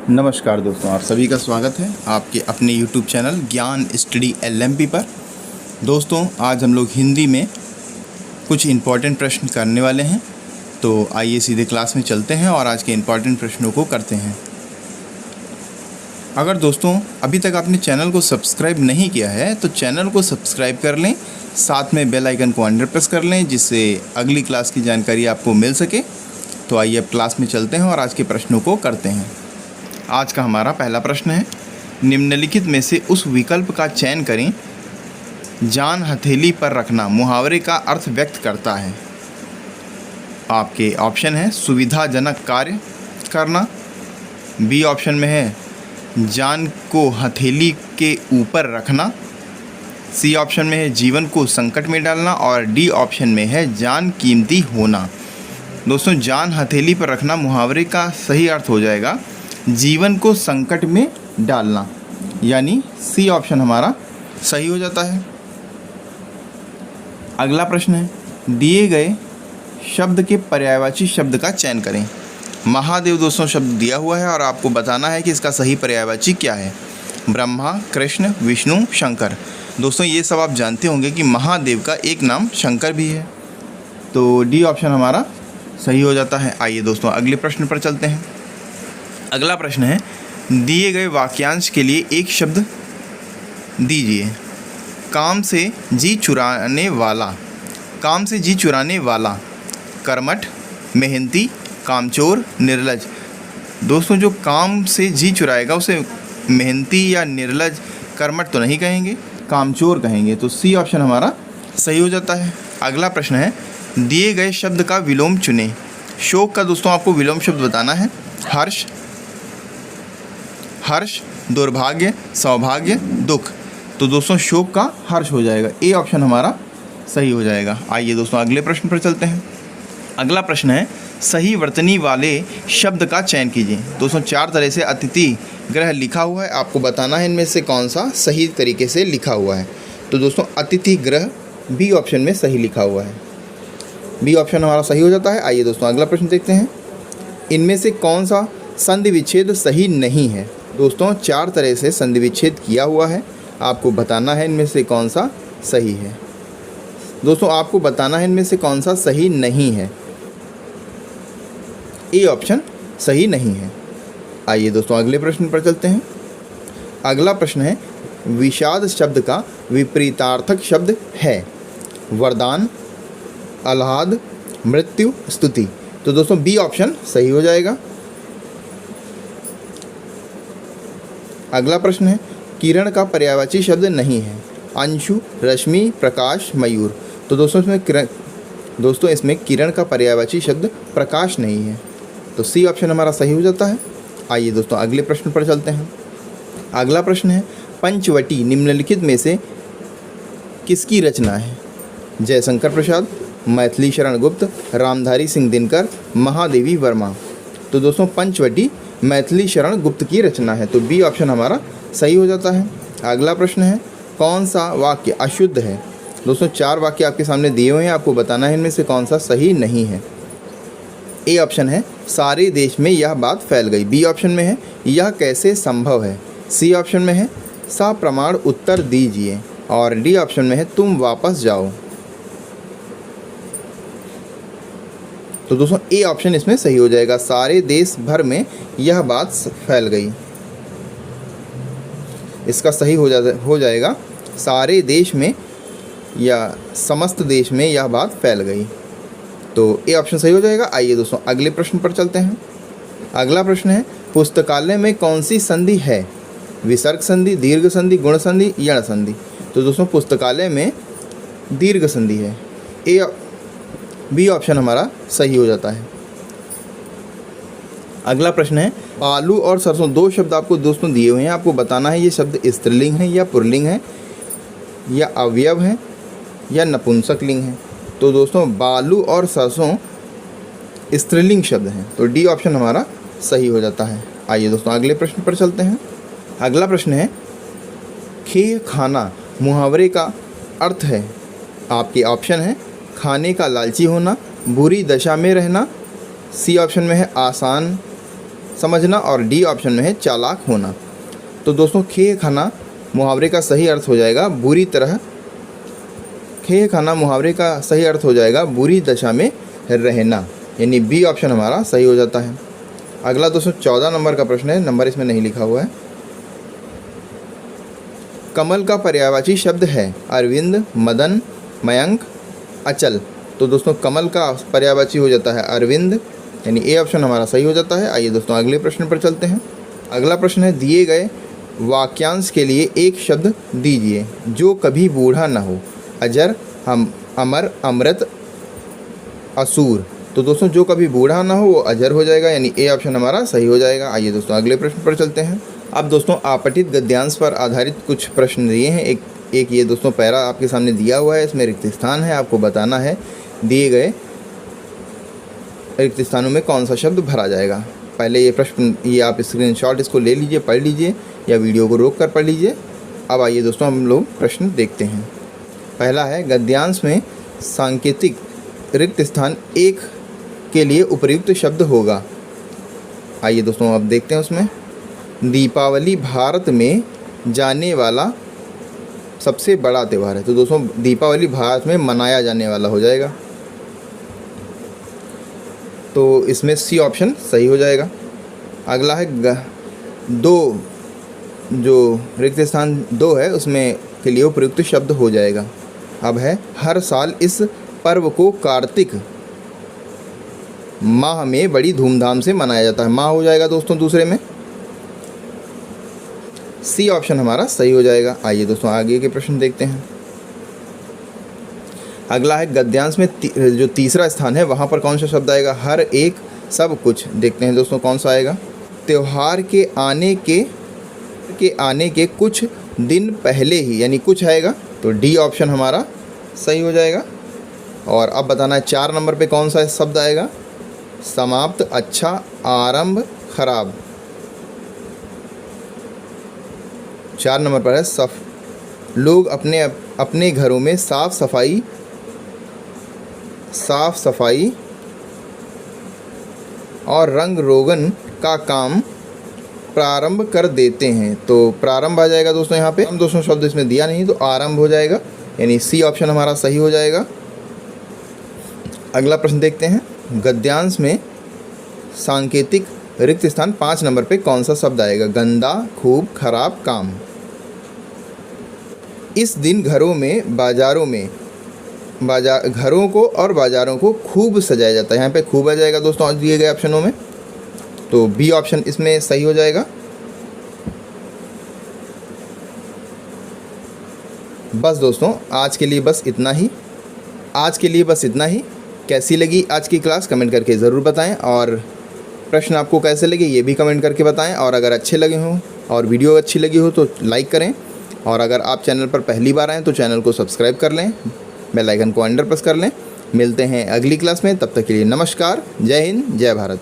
नमस्कार दोस्तों, आप सभी का स्वागत है आपके अपने YouTube चैनल ज्ञान स्टडी LMP पर। दोस्तों, आज हम लोग हिंदी में कुछ इम्पॉर्टेंट प्रश्न करने वाले हैं, तो आइए सीधे क्लास में चलते हैं और आज के इम्पॉर्टेंट प्रश्नों को करते हैं। अगर दोस्तों अभी तक आपने चैनल को सब्सक्राइब नहीं किया है तो चैनल को सब्सक्राइब कर लें, साथ में बेल आइकन को अंडर प्रेस कर लें जिससे अगली क्लास की जानकारी आपको मिल सके। तो आइए अब क्लास में चलते हैं और आज के प्रश्नों को करते हैं। आज का हमारा पहला प्रश्न है, निम्नलिखित में से उस विकल्प का चयन करें जान हथेली पर रखना मुहावरे का अर्थ व्यक्त करता है। आपके ऑप्शन है सुविधाजनक कार्य करना, बी ऑप्शन में है जान को हथेली के ऊपर रखना, सी ऑप्शन में है जीवन को संकट में डालना और डी ऑप्शन में है जान कीमती होना। दोस्तों, जान हथेली पर रखना मुहावरे का सही अर्थ हो जाएगा जीवन को संकट में डालना, यानी सी ऑप्शन हमारा सही हो जाता है। अगला प्रश्न है, दिए गए शब्द के पर्यायवाची शब्द का चयन करें। महादेव दोस्तों शब्द दिया हुआ है और आपको बताना है कि इसका सही पर्यायवाची क्या है। ब्रह्मा, कृष्ण, विष्णु, शंकर। दोस्तों, ये सब आप जानते होंगे कि महादेव का एक नाम शंकर भी है, तो डी ऑप्शन हमारा सही हो जाता है। आइए दोस्तों अगले प्रश्न पर चलते हैं। अगला प्रश्न है, दिए गए वाक्यांश के लिए एक शब्द दीजिए। काम से जी चुराने वाला, काम से जी चुराने वाला, कर्मठ, मेहनती, कामचोर, निर्लज। दोस्तों, जो काम से जी चुराएगा उसे मेहनती या निर्लज, कर्मठ तो नहीं कहेंगे, कामचोर कहेंगे, तो सी ऑप्शन हमारा सही हो जाता है। अगला प्रश्न है, दिए गए शब्द का विलोम चुनें। शोक का दोस्तों आपको विलोम शब्द बताना है। हर्ष, दुर्भाग्य, सौभाग्य, दुख। तो दोस्तों शोक का हर्ष हो जाएगा, ए ऑप्शन हमारा सही हो जाएगा। आइए दोस्तों अगले प्रश्न पर चलते हैं। अगला प्रश्न है, सही वर्तनी वाले शब्द का चयन कीजिए। दोस्तों, 4 तरह से अतिथि गृह लिखा हुआ है, आपको बताना है इनमें से कौन सा सही तरीके से लिखा हुआ है। तो दोस्तों अतिथि गृह बी ऑप्शन में सही लिखा हुआ है, बी ऑप्शन हमारा सही हो जाता है। आइए दोस्तों अगला प्रश्न देखते हैं, इनमें से कौन सा संधि विच्छेद सही नहीं है। दोस्तों 4 तरह से संधि विच्छेद किया हुआ है, आपको बताना है इनमें से कौन सा सही है। दोस्तों आपको बताना है इनमें से कौन सा सही नहीं है, ए ऑप्शन सही नहीं है। आइए दोस्तों अगले प्रश्न पर चलते हैं। अगला प्रश्न है, विषाद शब्द का विपरीतार्थक शब्द है वरदान, आह्लाद, मृत्यु, स्तुति। तो दोस्तों बी ऑप्शन सही हो जाएगा। अगला प्रश्न है, किरण का पर्यायवाची शब्द नहीं है अंशु, रश्मि, प्रकाश, मयूर। तो दोस्तों इसमें किरण का पर्यायवाची शब्द प्रकाश नहीं है, तो सी ऑप्शन हमारा सही हो जाता है। आइए दोस्तों अगले प्रश्न पर चलते हैं। अगला प्रश्न है, पंचवटी निम्नलिखित में से किसकी रचना है। जयशंकर प्रसाद, मैथिली शरण गुप्त, रामधारी सिंह दिनकर, महादेवी वर्मा। तो दोस्तों पंचवटी मैथिली शरण गुप्त की रचना है, तो बी ऑप्शन हमारा सही हो जाता है। अगला प्रश्न है, कौन सा वाक्य अशुद्ध है। दोस्तों 4 वाक्य आपके सामने दिए हुए हैं, आपको बताना है इनमें से कौन सा सही नहीं है। ए ऑप्शन है सारे देश में यह बात फैल गई, बी ऑप्शन में है यह कैसे संभव है, सी ऑप्शन में है सप्रमाण उत्तर दीजिए और डी ऑप्शन में है तुम वापस जाओ। तो दोस्तों ए ऑप्शन इसमें सही हो जाएगा, सारे देश भर में यह बात फैल गई। इसका सही हो जाएगा सारे देश में या समस्त देश में यह बात फैल गई, तो ए ऑप्शन सही हो जाएगा। आइए दोस्तों अगले प्रश्न पर चलते हैं। अगला प्रश्न है, पुस्तकालय में कौन सी संधि है। विसर्ग संधि, दीर्घ संधि, गुण संधि, यण संधि। तो दोस्तों पुस्तकालय में दीर्घ संधि है, बी ऑप्शन हमारा सही हो जाता है। अगला प्रश्न है, आलू और सरसों 2 शब्द आपको दोस्तों दिए हुए हैं, आपको बताना है ये शब्द स्त्रीलिंग है या पुल्लिंग है या अवयव है या नपुंसक लिंग है। तो दोस्तों बालू और सरसों स्त्रीलिंग शब्द हैं, तो डी ऑप्शन हमारा सही हो जाता है। आइए दोस्तों अगले प्रश्न पर चलते हैं। अगला प्रश्न है, खेह खाना मुहावरे का अर्थ है। आपके ऑप्शन है खाने का लालची होना, बुरी दशा में रहना, सी ऑप्शन में है आसान समझना और डी ऑप्शन में है चालाक होना। तो दोस्तों खेह खाना मुहावरे का सही अर्थ हो जाएगा बुरी तरह, खेह खाना मुहावरे का सही अर्थ हो जाएगा बुरी दशा में रहना, यानी बी ऑप्शन हमारा सही हो जाता है। अगला दोस्तों 14 नंबर का प्रश्न है, नंबर इसमें नहीं लिखा हुआ है। कमल का पर्यायवाची शब्द है अरविंद, मदन, मयंक, अचल। तो दोस्तों कमल का पर्यायवाची हो जाता है अरविंद, यानी ए ऑप्शन हमारा सही हो जाता है। आइए दोस्तों अगले प्रश्न पर चलते हैं। अगला प्रश्न है दिए गए वाक्यांश के लिए एक शब्द दीजिए जो कभी बूढ़ा न हो। अजर, हम, अमर, अमृत, असुर। तो दोस्तों जो कभी बूढ़ा ना हो वो अजर हो जाएगा, यानी ए ऑप्शन हमारा सही हो जाएगा। आइए दोस्तों अगले प्रश्न पर चलते हैं। अब दोस्तों आपतित गद्यांश पर आधारित कुछ प्रश्न दिए हैं। एक ये दोस्तों पैरा आपके सामने दिया हुआ है, इसमें रिक्त स्थान है, आपको बताना है दिए गए रिक्त स्थानों में कौन सा शब्द भरा जाएगा। पहले ये प्रश्न ये आप स्क्रीनशॉट इसको ले लीजिए, पढ़ लीजिए या वीडियो को रोक कर पढ़ लीजिए। अब आइए दोस्तों हम लोग प्रश्न देखते हैं। पहला है गद्यांश में सांकेतिक रिक्त स्थान एक के लिए उपयुक्त शब्द होगा। आइए दोस्तों अब देखते हैं उसमें। दीपावली भारत में जाने वाला सबसे बड़ा त्यौहार है। तो दोस्तों दीपावली भारत में मनाया जाने वाला हो जाएगा, तो इसमें सी ऑप्शन सही हो जाएगा। अगला है दो, जो रिक्त स्थान 2 है उसमें के लिए उपयुक्त शब्द हो जाएगा। अब है हर साल इस पर्व को कार्तिक माह में बड़ी धूमधाम से मनाया जाता है। माह हो जाएगा दोस्तों दूसरे में, सी ऑप्शन हमारा सही हो जाएगा। आइए दोस्तों आगे के प्रश्न देखते हैं। अगला है गद्यांश में जो तीसरा स्थान है वहाँ पर कौन सा शब्द आएगा। हर एक, सब कुछ। देखते हैं दोस्तों कौन सा आएगा। त्योहार के आने के कुछ दिन पहले ही, यानी कुछ आएगा, तो डी ऑप्शन हमारा सही हो जाएगा। और अब बताना है 4 नंबर पे कौन सा शब्द आएगा। समाप्त, अच्छा, आरंभ, खराब। 4 नंबर पर है लोग अपने घरों में साफ सफाई और रंग रोगन का काम प्रारंभ कर देते हैं। तो प्रारंभ आ जाएगा दोस्तों, यहाँ पे हम दोस्तों शब्द इसमें दिया नहीं तो आरंभ हो जाएगा, यानी सी ऑप्शन हमारा सही हो जाएगा। अगला प्रश्न देखते हैं। गद्यांश में सांकेतिक रिक्त स्थान 5 नंबर पे कौन सा शब्द आएगा। गंदा, खूब, खराब, काम। इस दिन घरों को और बाज़ारों को खूब सजाया जाता है। यहाँ पे खूब आ जाएगा दोस्तों दिए गए ऑप्शनों में, तो बी ऑप्शन इसमें सही हो जाएगा। बस दोस्तों आज के लिए बस इतना ही। कैसी लगी आज की क्लास कमेंट करके ज़रूर बताएं, और प्रश्न आपको कैसे लगे ये भी कमेंट करके बताएं। और अगर अच्छे लगे हों और वीडियो अच्छी लगी हो तो लाइक करें, और अगर आप चैनल पर पहली बार आएँ तो चैनल को सब्सक्राइब कर लें, बेल आइकन को अंडर प्रेस कर लें। मिलते हैं अगली क्लास में, तब तक के लिए नमस्कार, जय हिंद, जय भारत।